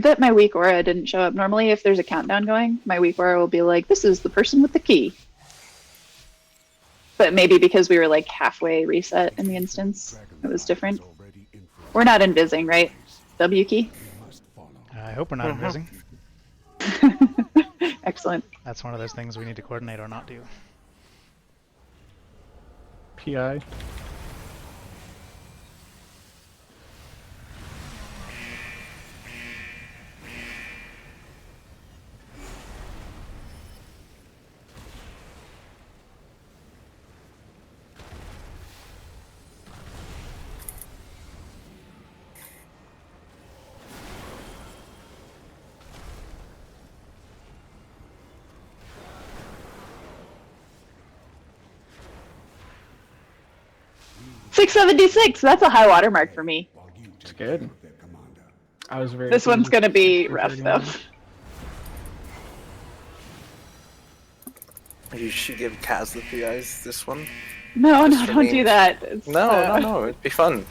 that my weak aura didn't show up. Normally, if there's a countdown going, my weak aura will be like, this is the person with the key. But maybe because we were like halfway reset in the instance, it was different. We're not invising, right? W key? I hope we're not invising. Excellent. That's one of those things we need to coordinate or not do. PI. $676. That's a high watermark for me. It's good. I was very. This one's gonna be rough though. You should give Kaz the PIs this one. No, Just no, for don't me. do that. It's, No, it'd be fun.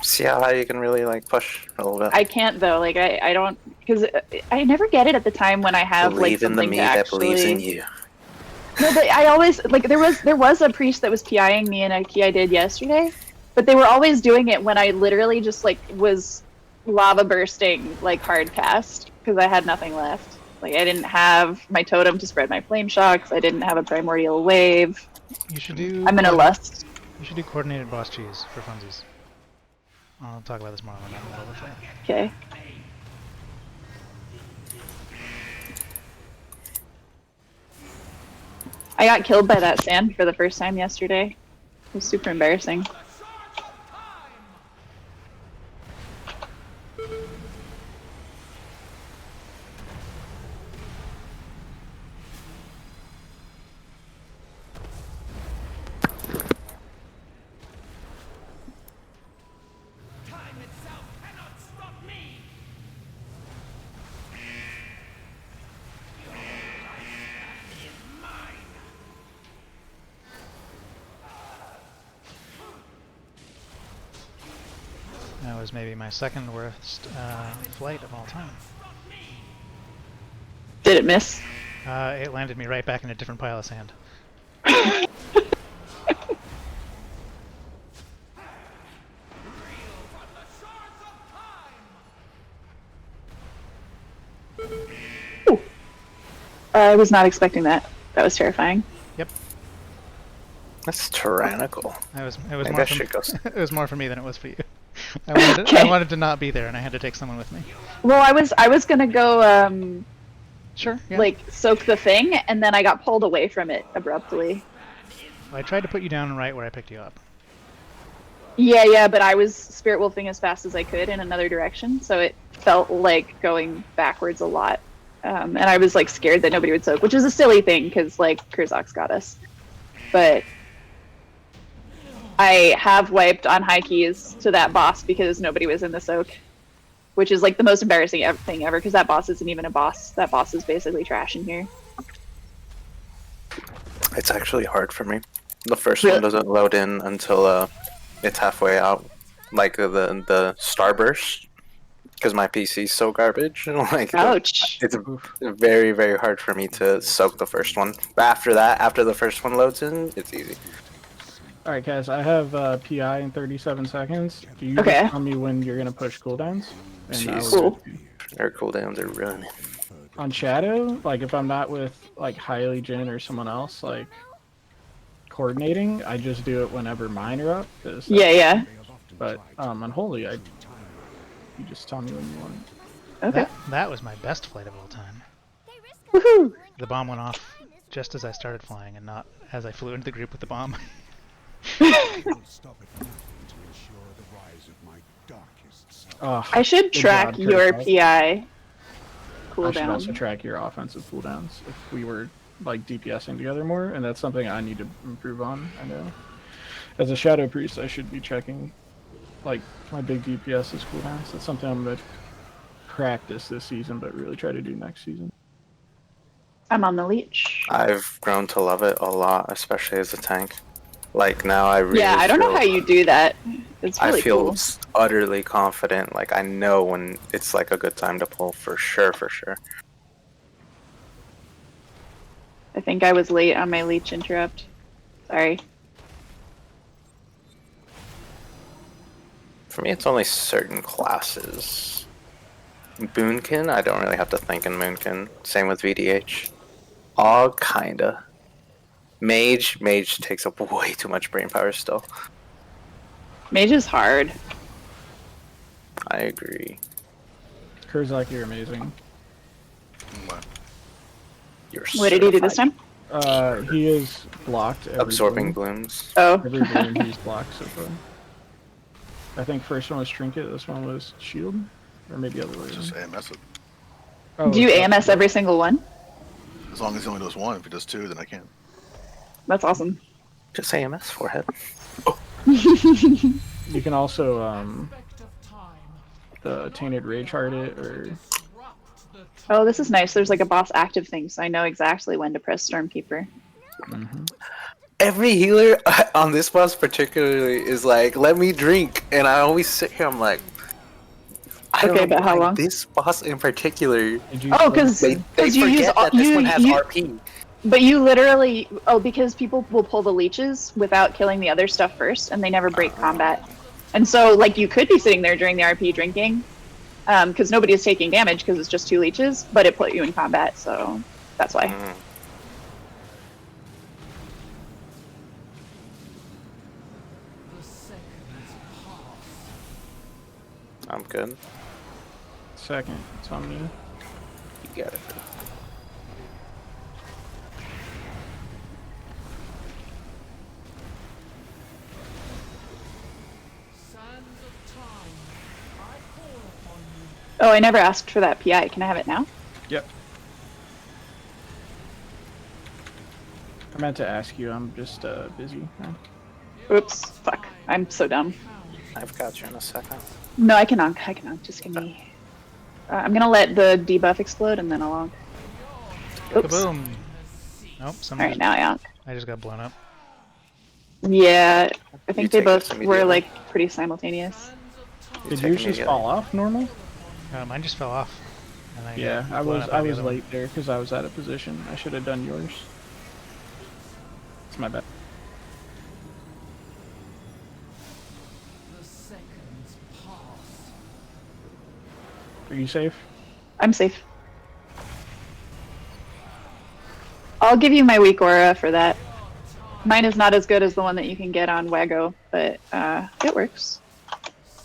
See how high you can really like push a little bit. I can't though. Like I don't, because I never get it at the time when I have Believe like in the something me to that actually. believes in you. No, but I always like there was a priest that was PIing me in a key I did yesterday, but they were always doing it when I literally just like was lava bursting like hard cast because I had nothing left. Like I didn't have my totem to spread my flame shocks. I didn't have a primordial wave. You should do. I'm in a lust. You should do coordinated boss cheese for funsies. I'll talk about this more when I'm over there. Okay. I got killed by that sand for the first time yesterday. It was super embarrassing. That was maybe my second worst flight of all time. Did it miss? It landed me right back in a different pile of sand. Ooh. I was not expecting that. That was terrifying. Yep. That's tyrannical. It was Maybe more I for should go. it was more for me than it was for you. I wanted to not be there, and I had to take someone with me. Well, I was gonna go Sure. Yeah. like soak the thing, and then I got pulled away from it abruptly. I tried to put you down right where I picked you up. Yeah, but I was spirit wolfing as fast as I could in another direction, so it felt like going backwards a lot. And I was like scared that nobody would soak, which is a silly thing because like Kurzak's got us. But I have wiped on high keys to that boss because nobody was in the soak, which is like the most embarrassing thing ever because that boss isn't even a boss. That boss is basically trash in here. It's actually hard for me. The first Really? one doesn't load in until it's halfway out, like the starburst, because my PC's so garbage. Like Ouch. it's very very hard for me to soak the first one. But after that, after the first one loads in, it's easy. All right, guys. I have PI in 37 seconds. Do you Okay. just tell me when you're gonna push cooldowns? And I Jeez. will- Cool. Their cooldowns are running. On Shadow, like if I'm not with like Highly Jin or someone else, like coordinating, I just do it whenever mine are up. Yeah. But on Holy, you just tell me when you want. Okay. That was my best flight of all time. Woohoo! The bomb went off just as I started flying, and not as I flew into the group with the bomb. Oh, I should good track job, your Kurzak. PI I should also cooldown. track your offensive cooldowns if we were like DPSing together more, and that's something I need to improve on. I know. As a Shadow Priest, I should be checking like my big DPS's cooldowns. That's something I'm gonna practice this season, but really try to do next season. I'm on the leech. I've grown to love it a lot, especially as a tank. Like now, I really Yeah, I don't know feel- how you do that. It's really I feel cool. utterly confident. Like I know when it's like a good time to pull for sure, for sure. I think I was late on my leech interrupt. Sorry. For me, it's only certain classes. Boonkin, I don't really have to think in Moonkin. Same with VDH. Aug, kinda. Mage takes up way too much brain power still. Mage is hard. I agree. Kurzak, you're amazing. You're What did he do this certified. time? He is blocked every Absorbing bloom. blooms. Oh. Every bloom he's blocked so far. I think first one was Trinket, this one was Shield? Or maybe other way. Just AMS it. Oh, Do you it's AMS every single one? As long as he only does one. If he does two, then I can't. That's awesome. Just AMS forehead. You can also, the Tainted Rage Heart it, or... Oh, this is nice. There's like a boss active thing, so I know exactly when to press Stormkeeper. Every healer on this boss particularly is like, let me drink. And I always sit here, I'm like, I don't Okay, know but how why long? this boss in particular, Did you Oh, because they you use forget that this one has RP. but you literally because people will pull the leeches without killing the other stuff first, and they never break combat. And so like you could be sitting there during the RP drinking, because nobody is taking damage because it's just 2 leeches, but it put you in combat, so that's why. I'm good. Second, it's on me. You got it. Oh, I never asked for that PI. Can I have it now? Yep. I meant to ask you, I'm just busy. Oops, fuck. I'm so dumb. I've got you in a second. No, I can onk. I can onk. Just give me. I'm gonna let the debuff explode and then I'll onk. Oops. Kaboom! Nope, Alright, now I onk. I just got blown up. Yeah, I think they take both this were immediately. like pretty simultaneous. Did take yours just immediately. fall off normal? Mine just fell off. And I Yeah, got I blown was up by the was other one. late there because I was out of position. I should have done yours. It's my bad. Are you safe? I'm safe. I'll give you my weak aura for that. Mine is not as good as the one that you can get on Wago, but it works.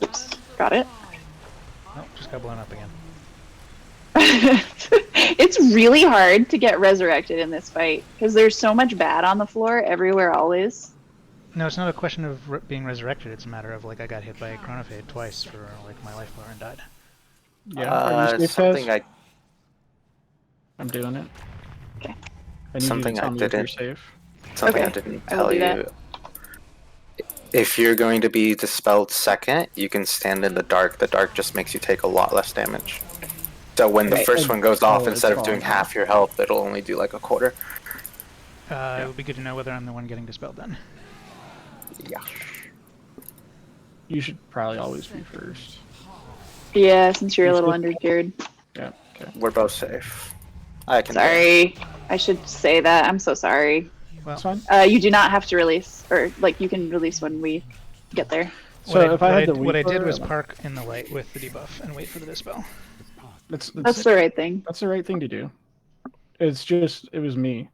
Oops, got it. Nope, just got blown up again. It's really hard to get resurrected in this fight because there's so much bad on the floor everywhere always. No, it's not a question of being resurrected. It's a matter of like I got hit by a chronofade twice for like my life bar and died. Yeah. Are you safe, Something Taz? I I'm doing it. Okay. I need Something you to I tell me if you're didn't- safe. something I Okay, didn't I will tell do you. that. If you're going to be dispelled second, you can stand in the dark. The dark just makes you take a lot less damage. So when the Right. first one goes off, it's instead of doing falling half off. your health, it'll only do like a quarter. It would be good to know whether I'm the one getting dispelled then. Yeah. You should probably always be first. Yeah, since you're a You little should- undercured. Yeah. Okay. We're both safe. I can. Sorry, I should say that. I'm so sorry. Well, That's fine. You do not have to release, or like you can release when we get there. So if I had the what I weak did aura, was park in the light with the debuff and wait for the dispel. that's That's the right thing. That's the right thing to do. It's just, it was me.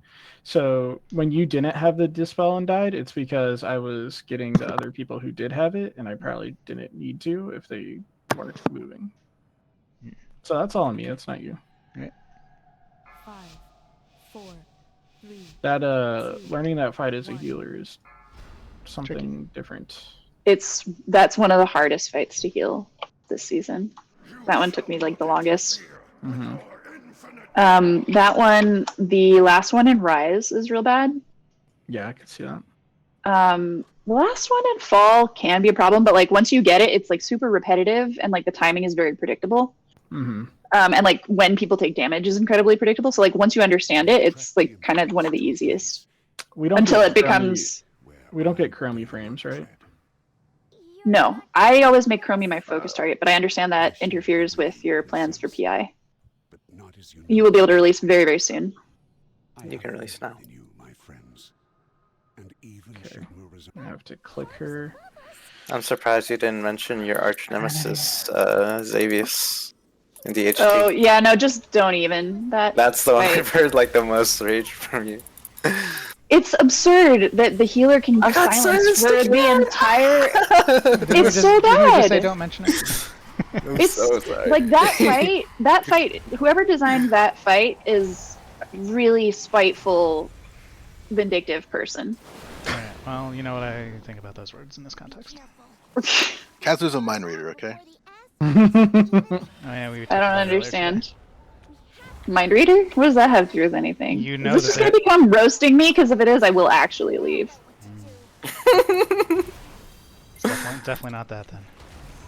So when you didn't have the dispel and died, it's because I was getting the other people who did have it, and I probably didn't need to if they weren't moving. So that's all on me. That's not you. 5, 4, 3. That learning that fight as a healer is something different. That's one of the hardest fights to heal this season. That one took me like the longest. Mm-hmm. That one, the last one in Rise is real bad. Yeah, I could see that. The last one in Fall can be a problem, but like once you get it, it's like super repetitive and like the timing is very predictable. Mm-hmm. And like when people take damage is incredibly predictable. So like once you understand it, it's like kind of one of the easiest We don't until get it becomes. We don't get chromie frames, right? No, I always make Chromie my focus target, but I understand that interferes with your plans for PI. You will be able to release very, very soon. You can release now. Okay. I have to click her. I'm surprised you didn't mention your arch nemesis, Xavius, in the HT. Oh, yeah, no, just don't even. That's the one Right. I've heard like the most rage from you. It's absurd that the healer can use got silence silenced for again! the entire. Didn't we It's just, so didn't we just say bad. don't mention it? It's so sorry. like that fight, whoever designed that fight is really spiteful, vindictive person. Alright, well, you know what I think about those words in this context. Kazu's a mind reader, okay? Oh, yeah, we I talked don't about it earlier understand. Mind reader? What does that have to do with anything? You know is this just that gonna become roasting me? Because if it is, I will actually leave. today. Definitely not that then.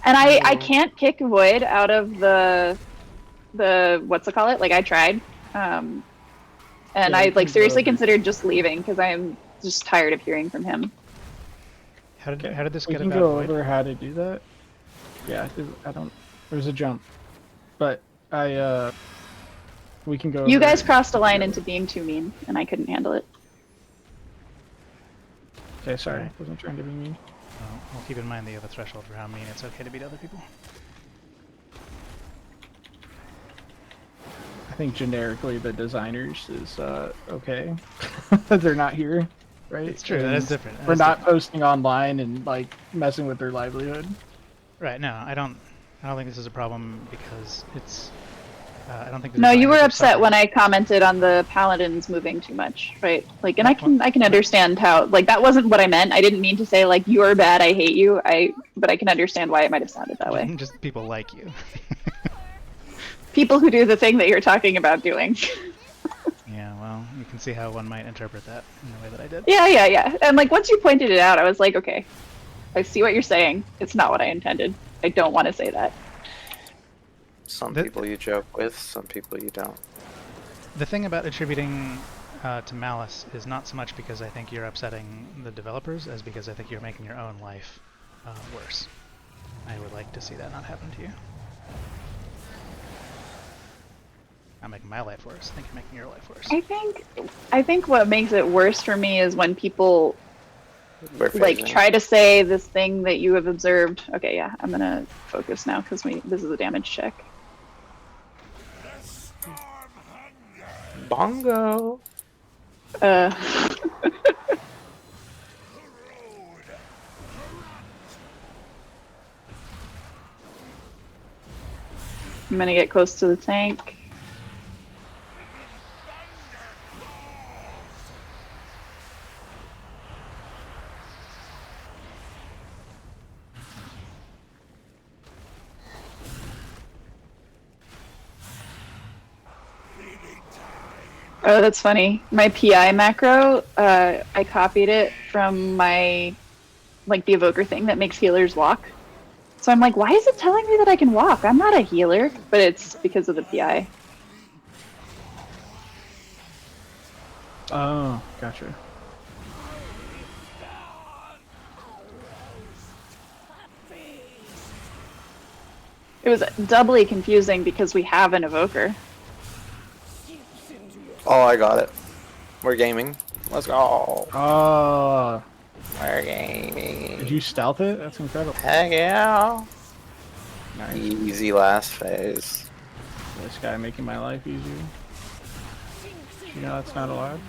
And I can't kick Void out of the what's it call it? Like I tried, and Yeah, I you like can seriously go over. considered just leaving because I am just tired of hearing from him. How did this We get can about go Void? over how to do that. Yeah, I don't. There's a jump, but we can go. You over guys it. crossed a line into being too mean, and I couldn't handle it. Okay, sorry, wasn't trying to be mean. Well, keep in mind that you have a threshold for how mean it's okay to be to other people. I think generically the designers is okay. They're not here, right? It's true, that is different. We're not posting online and like messing with their livelihood. Right, no, I don't think this is a problem because it's I don't think the No, you were designers are upset suffering. when I commented on the paladins moving too much, right? Like, and I can understand how like that wasn't what I meant. I didn't mean to say like you're bad, I hate you. But I can understand why it might have sounded that way. Just people like you. People who do the thing that you're talking about doing. Yeah, well, you can see how one might interpret that in the way that I did. Yeah. And like once you pointed it out, I was like, okay, I see what you're saying. It's not what I intended. I don't want to say that. Some That- people you joke with, some people you don't. The thing about attributing to malice is not so much because I think you're upsetting the developers as because I think you're making your own life worse. I would like to see that not happen to you. I'm making my life worse. I think you're making your life worse. I think what makes it worse for me is when people We're like phasing. try to say this thing that you have observed. Okay, yeah, I'm gonna focus now because this is a damage check. Bongo. Uh, I'm gonna get close to the tank. Oh, that's funny. My PI macro, I copied it from my, like, the evoker thing that makes healers walk. So I'm like, why is it telling me that I can walk? I'm not a healer, but it's because of the PI. Oh, gotcha. It was doubly confusing because we have an evoker. Oh, I got it. We're gaming. Let's go. Oh, We're gaming. did you stealth it? That's incredible. Heck yeah. Nice. Easy last phase. This guy making my life easier. You know that's not allowed.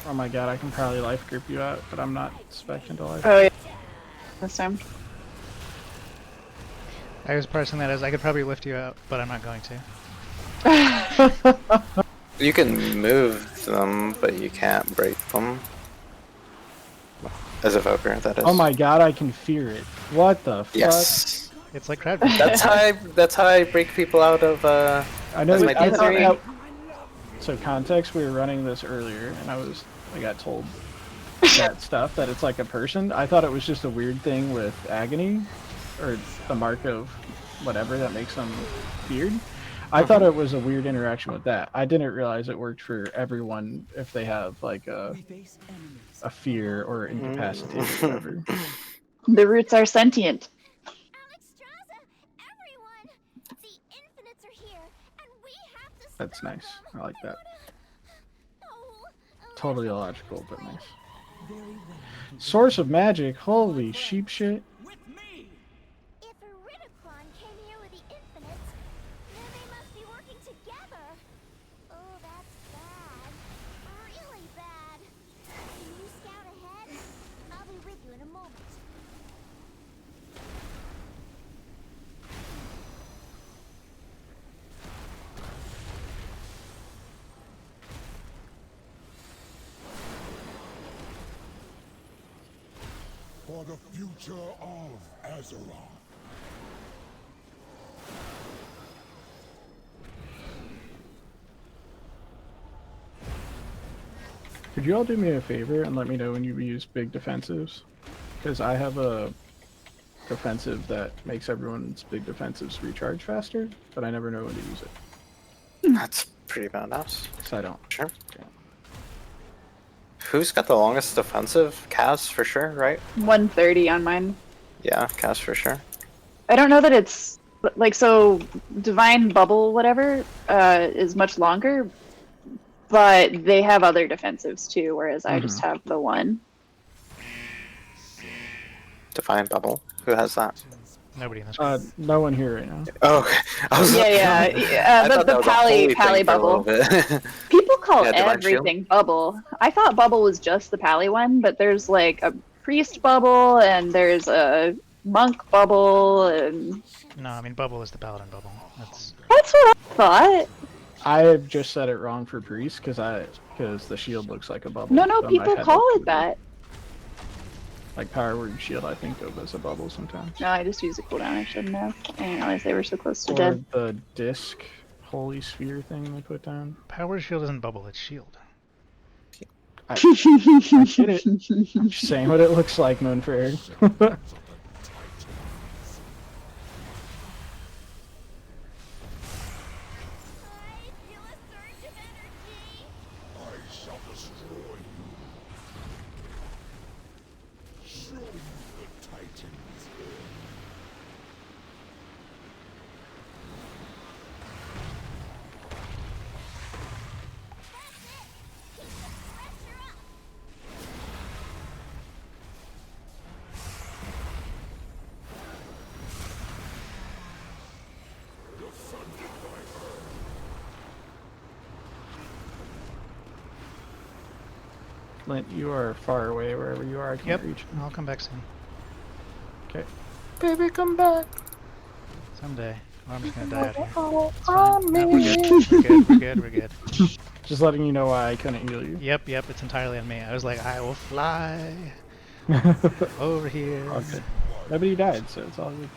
Oh my god, I can probably life grip you out, but I'm not spec'ing to life. Oh, yeah. This time. I was parsing that as I could probably lift you out, but I'm not going to. You can move them, but you can't break them. As a evoker, that is. Oh my god, I can fear it. What the fuck? Yes. It's like crowd. That's how I break people out of I know. That's my I thought theory. that- So context, we were running this earlier, and I got told that stuff, that it's like a person. I thought it was just a weird thing with agony, or the mark of whatever that makes them feared. I thought it was a weird interaction with that. I didn't realize it worked for everyone if they have like a fear or incapacitated or whatever. The roots are sentient. That's nice. I like that. Totally illogical, but nice. Source of magic. Holy sheep shit. If Galakrond came here with the infinites, then they must be working together. Oh, that's bad. Really bad. Can you scout ahead? I'll be with you in a moment. For the future of Azeroth. Could you all do me a favor and let me know when you use big defensives? Because I have a defensive that makes everyone's big defensives recharge faster, but I never know when to use it. That's pretty badass. So I don't. Sure. Who's got the longest defensive? Kaz for sure, right? 130 on mine. Yeah, Kaz for sure. I don't know that it's like so. Divine Bubble, whatever, is much longer, but they have other defensives too. Whereas I just have the one. Divine Bubble. Who has that? Nobody in this. No one here right now. Oh, okay. I was Yeah. I The thought that was a Pally holy thing for a Bubble. little bit. People call Yeah, Divine Shield. everything Bubble. I thought Bubble was just the Pally one, but there's like a Priest Bubble and there's a Monk Bubble, and No, I mean bubble is the paladin bubble. That's that's what I thought. I just said it wrong for priest because the shield looks like a bubble. No, so in my people head call it's it that. Like power word shield, I think of as a bubble sometimes. No, I just used a cooldown. I shouldn't have. I didn't realize they were so close to Or dead. the disc holy sphere thing they put down. power shield isn't bubble, it's shield. I get it. I'm just saying what it looks like, Moonfair. I feel a surge of energy. I shall destroy you. Show me the Titans. Keep the pressure up. Lint, you are far away wherever you are. I can't Yep, reach. I'll come back soon. Okay. Baby, come back. Someday. Or I'm just gonna die out here. It's fine. No, we're good. We're good. Just letting you know why I couldn't heal you. Yep, it's entirely on me. I was like, I will fly over here. Okay. Nobody died, so it's all good.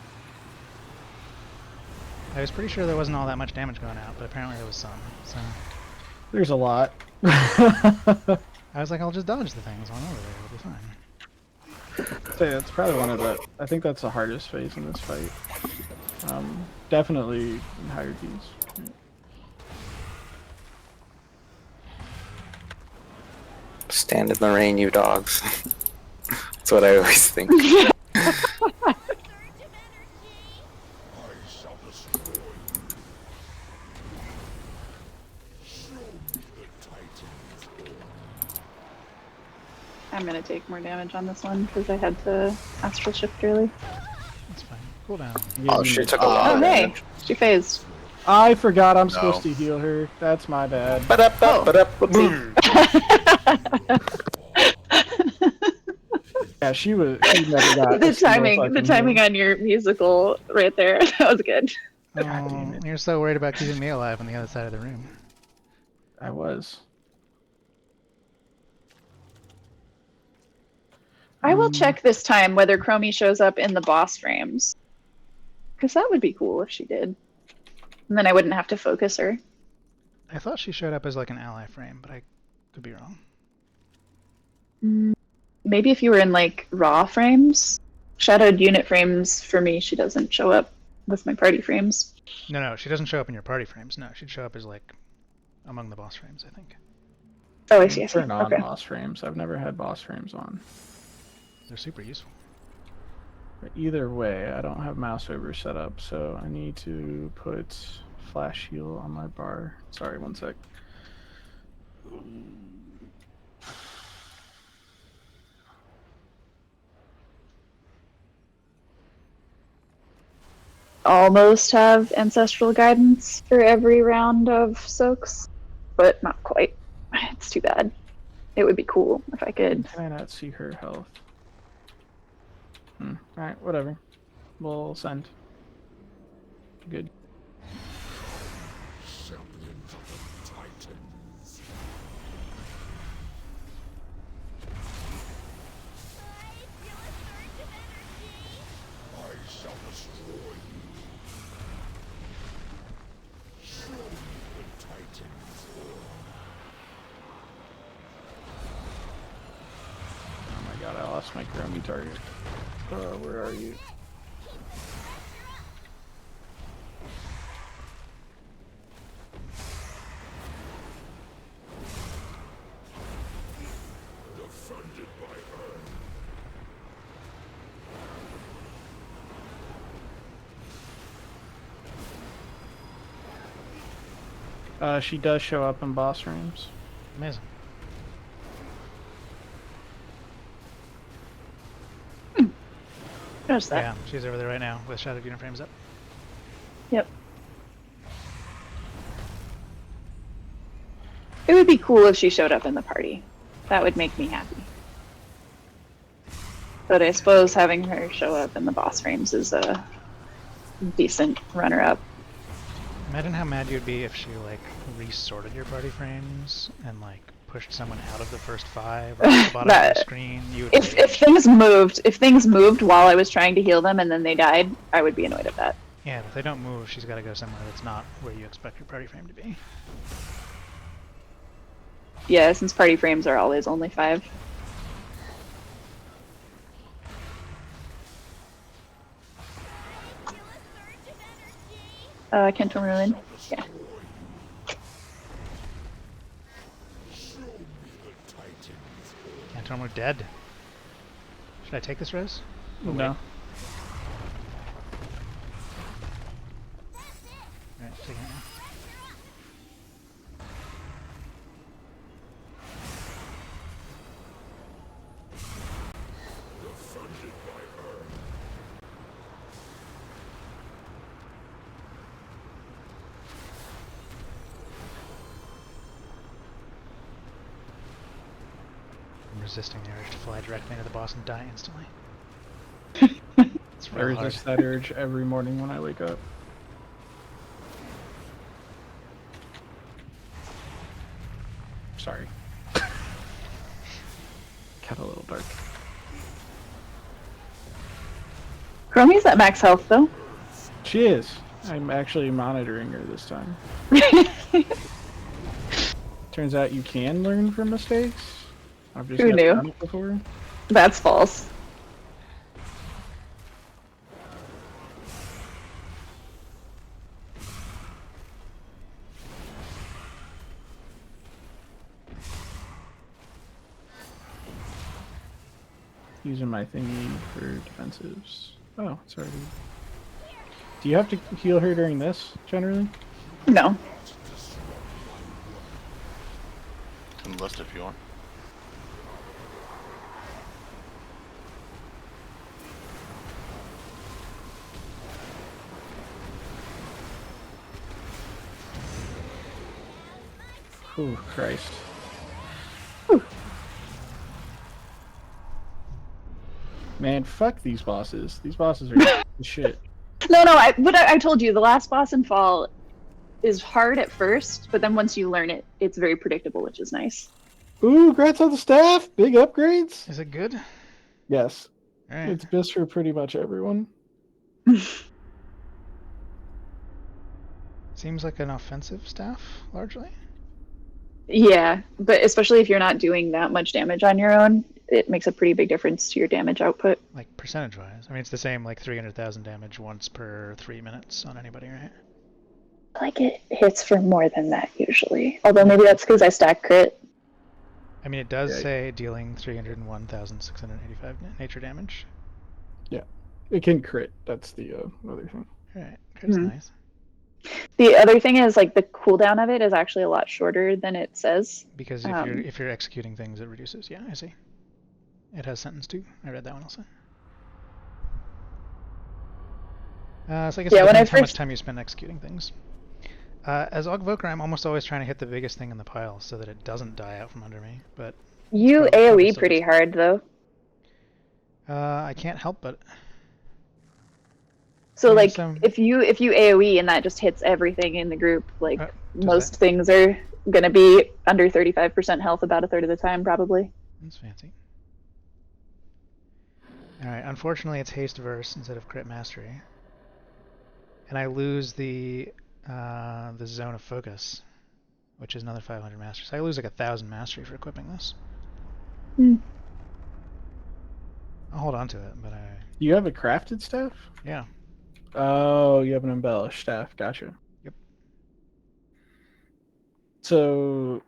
I was pretty sure there wasn't all that much damage going out, but apparently there was some. So There's a lot. I was like, I'll just dodge the things on over there. It'll be fine. Say that's probably one of the. I think that's the hardest phase in this fight. Definitely in hierarchies. Stand in the rain, you dogs. That's what I always think. Surge of energy. I shall destroy you. Show me the Titans. I'm gonna take more damage on this one because I had to astral shift early. It's fine. Cool down. Oh, she took a lot Oh of hey, damage. she phased. I forgot I'm supposed to heal her. That's my bad. Whoopsie. Yeah, she was. She never got the a single timing, the fucking timing heal. on your musical right there. That was good. God damn Oh, it. you're so worried about keeping me alive on the other side of the room. I was. I will check this time whether Chromie shows up in the boss frames. Because that would be cool if she did. And then I wouldn't have to focus her. I thought she showed up as like an ally frame, but I could be wrong. Maybe if you were in like raw frames. Shadowed unit frames, for me, she doesn't show up with my party frames. No, she doesn't show up in your party frames. No, she'd show up as like among the boss frames, I think. Oh, I see. I see. Turn on Okay. boss frames. I've never had boss frames on. They're super useful. But either way, I don't have mouse over set up, so I need to put flash heal on my bar. Sorry, one sec. Almost have ancestral guidance for every round of soaks, but not quite. It's too bad. It would be cool if I could. Can I not see her health? Alright, whatever. We'll send. Good. Champions of the Titans. I shall destroy you. Show me the Titans. Oh my god, I lost my Chromie target. Where are you? Defended by her. She does show up in boss rooms. Amazing. Notice that. Yeah, she's over there right now with Shadowed Unit frames up. Yep. It would be cool if she showed up in the party. That would make me happy. But I suppose having her show up in the boss frames is a decent runner-up. Imagine how mad you'd be if she like resorted your party frames and like pushed someone out of the first 5 or at the bottom of the screen. You would If things moved while I was trying to heal them and then they died, I would be annoyed at that. Yeah, if they don't move, she's got to go somewhere that's not where you expect your party frame to be. Yeah, since party frames are always only 5. Kenton Ruin. Yeah. Show me the Titans. Anton, we're dead. Should I take this res? No. Alright, taking it now. Defended by her. I'm resisting the urge to fly directly into the boss and die instantly. It's I real hard. resist that urge every morning when I wake up. Sorry. Got a little dark. Chromie's at max health though. She is. I'm actually monitoring her this time. Turns out you can learn from mistakes. I've just Who never knew? done it before. That's false. Using my thingy for defensives. Oh, it's already. Do you have to heal her during this, generally? No. Can list if you want. Oh, Christ. Man, fuck these bosses. These bosses are shit. No, I told you, the last boss in Fall is hard at first, but then once you learn it, it's very predictable, which is nice. Ooh, grats on the staff! Big upgrades! Is it good? Yes. Alright. It's best for pretty much everyone. Seems like an offensive staff, largely. Yeah, but especially if you're not doing that much damage on your own, it makes a pretty big difference to your damage output. Like percentage-wise, I mean, it's the same like 300,000 damage once per 3 minutes on anybody, right? Like it hits for more than that usually. Although maybe that's because I stack crit. I mean, it does Yeah. say dealing 301,685 nature damage. Yeah, it can crit. That's the other thing. Alright, crit's nice. The other thing is like the cooldown of it is actually a lot shorter than it says. Because if you're executing things, it reduces. Yeah, I see. It has sentence too. I read that one also. So I guess it depends how much time you spend executing things. As augvoker, I'm almost always trying to hit the biggest thing in the pile so that it doesn't die out from under me. But you AoE pretty hard though. I can't help but. So Yeah, like so- if you AoE and that just hits everything in the group, like most that- things are gonna be under 35% health about a third of the time probably. That's fancy. Alright, unfortunately it's haste verse instead of crit mastery. And I lose the zone of focus, which is another 500 mastery. So I lose like 1,000 mastery for equipping this. I'll hold on to it, but You have a crafted staff? yeah. Oh, you have an embellished staff. Gotcha. Yep. So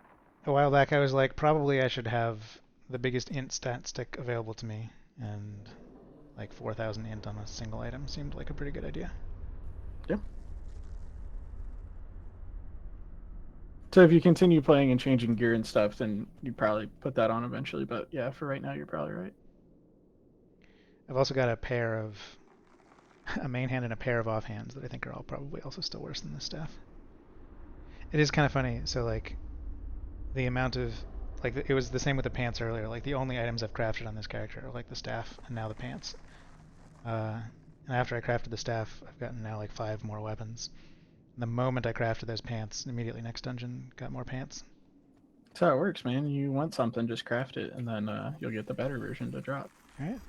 A while back I was like, probably I should have the biggest int stat stick available to me, and like 4,000 int on a single item seemed like a pretty good idea. yeah. So if you continue playing and changing gear and stuff, then you probably put that on eventually. But yeah, for right now, you're probably right. I've also got a main hand and a pair of offhands that I think are all probably also still worse than this staff. It is kind of funny. So like, the amount of like it was the same with the pants earlier. Like the only items I've crafted on this character are like the staff and now the pants. And after I crafted the staff, I've gotten now like 5 more weapons. The moment I crafted those pants, immediately next dungeon got more pants. That's how it works, man. You want something, just craft it, and then you'll get the better version to drop. Alright,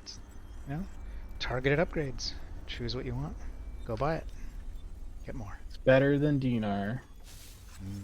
you know, targeted upgrades. Choose what you want. Go buy it. Get more. It's better than Dinar. Mm.